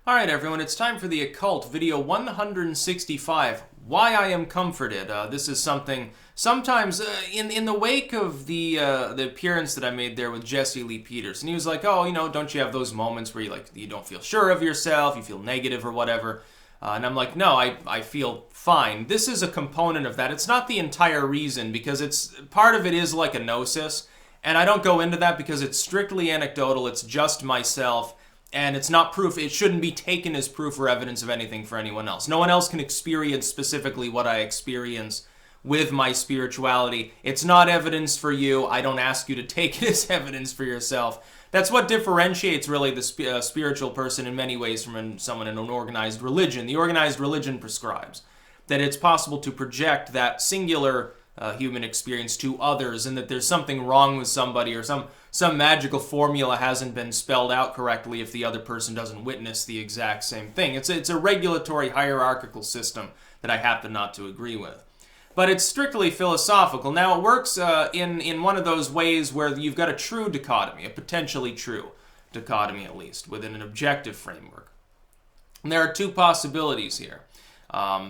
Alright everyone, it's time for the Occult video 165, Why I Am Comforted. This is something, sometimes in the wake of the appearance that I made there with Jesse Lee Peterson, he was like, oh, don't you have those moments where you don't feel sure of yourself, you feel negative or whatever? And I'm like, no, I feel fine. This is a component of that. It's not the entire reason, because part of it is like a gnosis, and I don't go into that because it's strictly anecdotal, it's just myself. And it's not proof, it shouldn't be taken as proof or evidence of anything for anyone else. No one else can experience specifically what I experience with my spirituality. It's not evidence for you. I don't ask you to take it as evidence for yourself. That's what differentiates really the spiritual person in many ways from someone in an organized religion. The organized religion prescribes that it's possible to project that singular human experience to others, and that there's something wrong with somebody, or some magical formula hasn't been spelled out correctly if the other person doesn't witness the exact same thing. It's a regulatory hierarchical system that I happen not to agree with. But it's strictly philosophical. Now, it works in one of those ways where you've got a true dichotomy, a potentially true dichotomy at least, within an objective framework. And there are two possibilities here.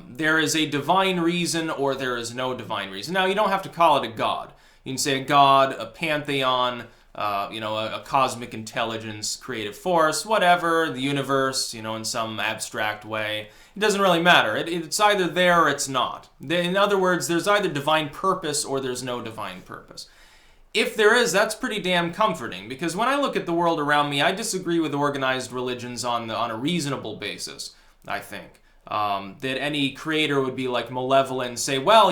There is a divine reason, or there is no divine reason. Now, you don't have to call it a god. You can say a god, a pantheon, a cosmic intelligence, creative force, whatever, the universe, in some abstract way. It doesn't really matter. It's either there or it's not. In other words, there's either divine purpose or there's no divine purpose. If there is, that's pretty damn comforting, because when I look at the world around me, I disagree with organized religions on a reasonable basis, I think. That any creator would be like malevolent and say, well,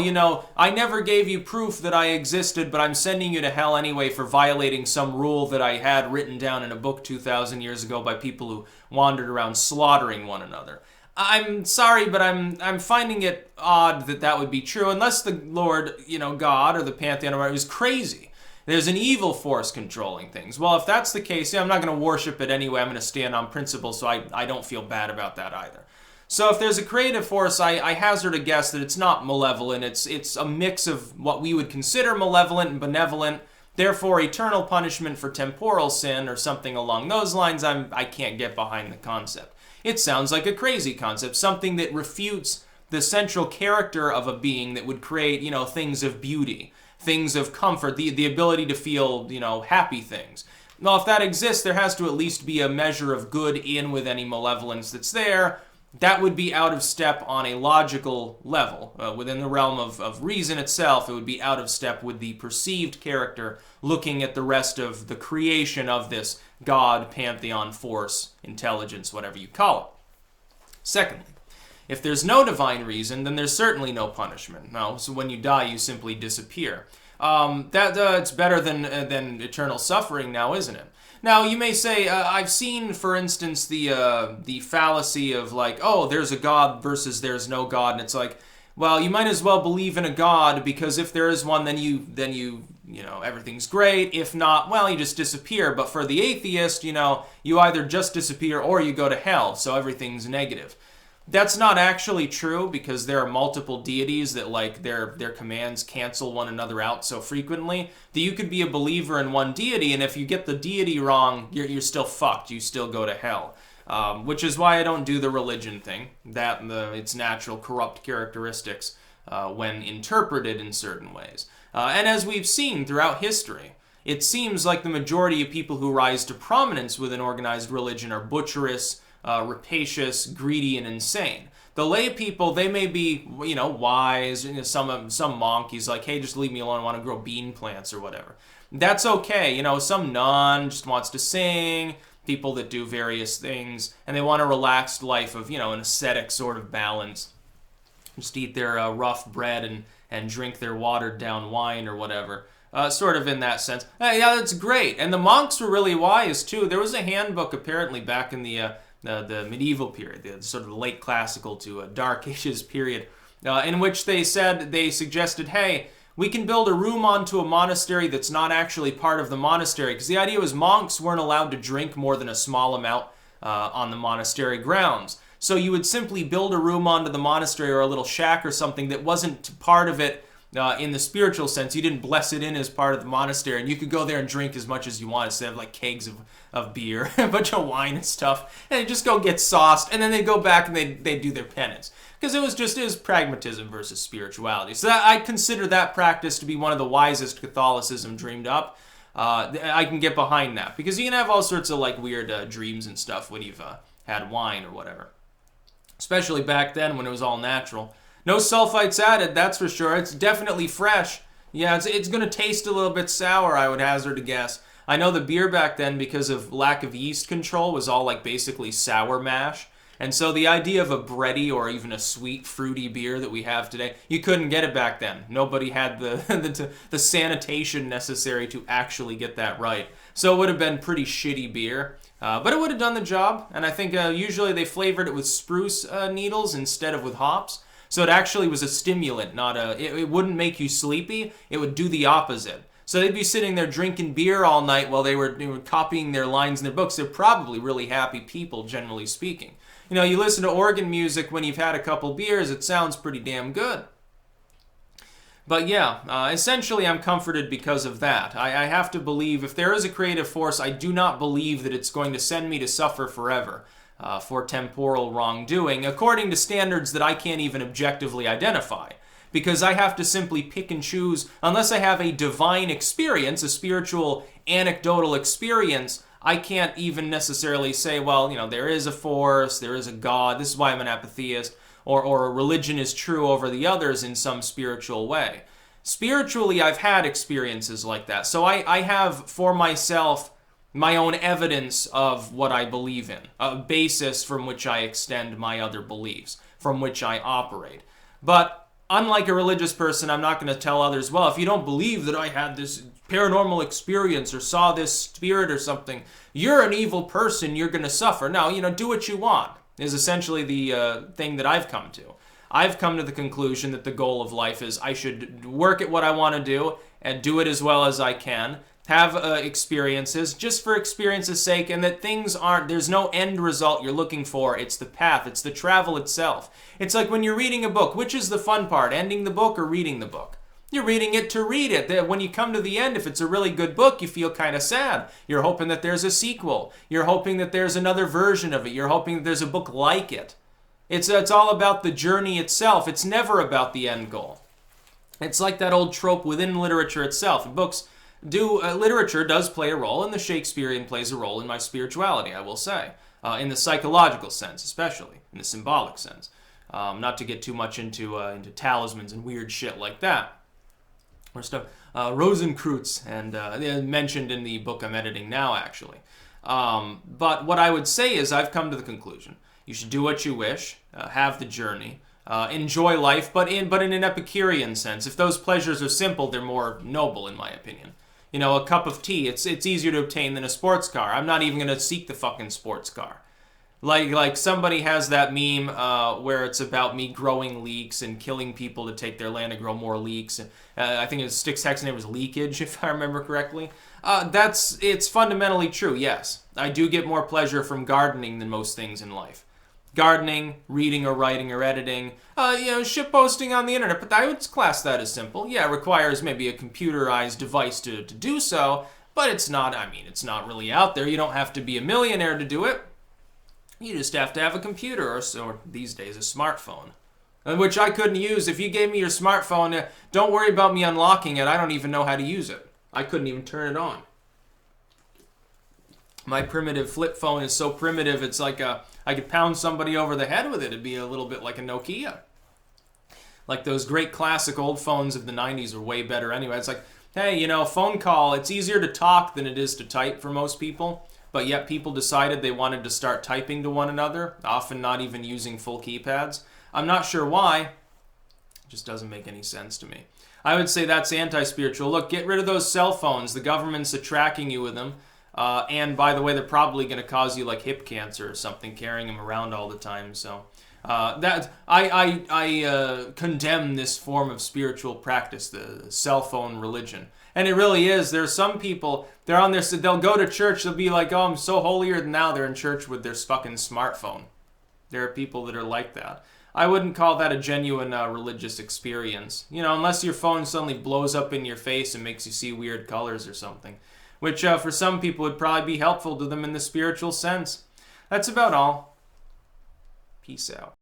I never gave you proof that I existed, but I'm sending you to hell anyway for violating some rule that I had written down in a book 2,000 years ago by people who wandered around slaughtering one another. I'm sorry, but I'm finding it odd that would be true, unless the Lord, God or the pantheon or whatever is crazy. There's an evil force controlling things. Well, if that's the case, I'm not going to worship it anyway. I'm going to stand on principle, so I don't feel bad about that either. So if there's a creative force, I hazard a guess that it's not malevolent. It's a mix of what we would consider malevolent and benevolent. Therefore, eternal punishment for temporal sin or something along those lines, I can't get behind the concept. It sounds like a crazy concept, something that refutes the central character of a being that would create, things of beauty, things of comfort, the ability to feel, happy things. Well, if that exists, there has to at least be a measure of good in with any malevolence that's there. That would be out of step on a logical level. Within the realm of reason itself, it would be out of step with the perceived character looking at the rest of the creation of this God, pantheon, force, intelligence, whatever you call it. Secondly, if there's no divine reason, then there's certainly no punishment. No, so when you die, you simply disappear. It's better than eternal suffering now, isn't it? Now, you may say, I've seen, for instance, the fallacy of like, oh, there's a God versus there's no God, and it's like, well, you might as well believe in a God, because if there is one, then you everything's great. If not, well, you just disappear. But for the atheist, you either just disappear or you go to hell, so everything's negative. That's not actually true, because there are multiple deities that their commands cancel one another out so frequently that you could be a believer in one deity, and if you get the deity wrong, you're still fucked. You still go to hell. Which is why I don't do the religion thing, that and its natural corrupt characteristics when interpreted in certain ways. And as we've seen throughout history, it seems like the majority of people who rise to prominence within organized religion are butcherous, rapacious, greedy, and insane. The lay people, they may be, wise. Some monk, he's like, hey, just leave me alone. I want to grow bean plants or whatever. That's okay. Some nun just wants to sing. People that do various things, and they want a relaxed life of, an ascetic sort of balance. Just eat their rough bread and drink their watered down wine or whatever. Sort of in that sense. Yeah, that's great. And the monks were really wise too. There was a handbook apparently back in the medieval period, the sort of late classical to Dark Ages period, in which they suggested, hey, we can build a room onto a monastery that's not actually part of the monastery, because the idea was monks weren't allowed to drink more than a small amount on the monastery grounds. So you would simply build a room onto the monastery or a little shack or something that wasn't part of it in the spiritual sense. You didn't bless it in as part of the monastery, and you could go there and drink as much as you want instead of like kegs of beer, a bunch of wine and stuff, and just go get sauced, and then they go back and they do their penance. Because it was pragmatism versus spirituality. So I consider that practice to be one of the wisest Catholicism dreamed up. I can get behind that, because you can have all sorts of like weird dreams and stuff when you've had wine or whatever. Especially back then when it was all natural. No sulfites added, that's for sure. It's definitely fresh. Yeah, it's going to taste a little bit sour, I would hazard a guess. I know the beer back then, because of lack of yeast control, was all like basically sour mash. And so the idea of a bready or even a sweet, fruity beer that we have today, you couldn't get it back then. Nobody had the sanitation necessary to actually get that right. So it would have been pretty shitty beer. But it would have done the job. And I think usually they flavored it with spruce needles instead of with hops. So it actually was a stimulant, not it wouldn't make you sleepy. It would do the opposite. So they'd be sitting there drinking beer all night while they were copying their lines in their books. They're probably really happy people, generally speaking. You know, you listen to organ music when you've had a couple beers, it sounds pretty damn good. But yeah, essentially I'm comforted because of that. I have to believe, if there is a creative force, I do not believe that it's going to send me to suffer forever for temporal wrongdoing, according to standards that I can't even objectively identify. Because I have to simply pick and choose, unless I have a divine experience, a spiritual anecdotal experience, I can't even necessarily say, well, you know, there is a force, there is a God, this is why I'm an apatheist, or a religion is true over the others in some spiritual way. Spiritually, I've had experiences like that. So I have for myself my own evidence of what I believe in, a basis from which I extend my other beliefs, from which I operate. But unlike a religious person, I'm not going to tell others, well, if you don't believe that I had this paranormal experience or saw this spirit or something, you're an evil person, you're going to suffer. No, you know, do what you want, is essentially the thing that I've come to. I've come to the conclusion that the goal of life is I should work at what I want to do and do it as well as I can, have experiences just for experience's sake, and that things aren't, there's no end result you're looking for. It's the path, it's the travel itself. It's like when you're reading a book, which is the fun part, ending the book or reading the book? You're reading it to read it. When you come to the end, if it's a really good book, you feel kind of sad. You're hoping that there's a sequel. You're hoping that there's another version of it. You're hoping that there's a book like it. It's all about the journey itself. It's never about the end goal. It's like that old trope within literature itself. Books literature does play a role, and the Shakespearean plays a role in my spirituality, I will say. In the psychological sense, especially. In the symbolic sense. Not to get too much into talismans and weird shit like that. Or stuff, Rosenkreutz, and mentioned in the book I'm editing now, actually. But what I would say is I've come to the conclusion. You should do what you wish, have the journey, enjoy life, but in an Epicurean sense. If those pleasures are simple, they're more noble, in my opinion. You know, a cup of tea, it's easier to obtain than a sports car. I'm not even going to seek the fucking sports car. Like somebody has that meme where it's about me growing leeks and killing people to take their land and grow more leeks. And I think Styx Hex's name was Leakage, if I remember correctly. It's fundamentally true, yes. I do get more pleasure from gardening than most things in life. Gardening, reading or writing or editing, shitposting on the internet, but I would class that as simple. Yeah, it requires maybe a computerized device to do so, but it's not really out there. You don't have to be a millionaire to do it. You just have to have a computer, or these days, a smartphone. Which I couldn't use. If you gave me your smartphone, don't worry about me unlocking it. I don't even know how to use it. I couldn't even turn it on. My primitive flip phone is so primitive, it's like I could pound somebody over the head with it. It'd be a little bit like a Nokia. Like those great classic old phones of the 90s were way better anyway. It's like, hey, phone call, it's easier to talk than it is to type for most people. But yet people decided they wanted to start typing to one another, often not even using full keypads. I'm not sure why. It just doesn't make any sense to me. I would say that's anti-spiritual. Look, get rid of those cell phones. The government's tracking you with them. And by the way, they're probably going to cause you like hip cancer or something, carrying them around all the time. So I condemn this form of spiritual practice, the cell phone religion. And it really is. There's some people, they'll go to church, they'll be like, oh, I'm so holier than thou. They're in church with their fucking smartphone. There are people that are like that. I wouldn't call that a genuine religious experience. You know, unless your phone suddenly blows up in your face and makes you see weird colors or something, which for some people would probably be helpful to them in the spiritual sense. That's about all. Peace out.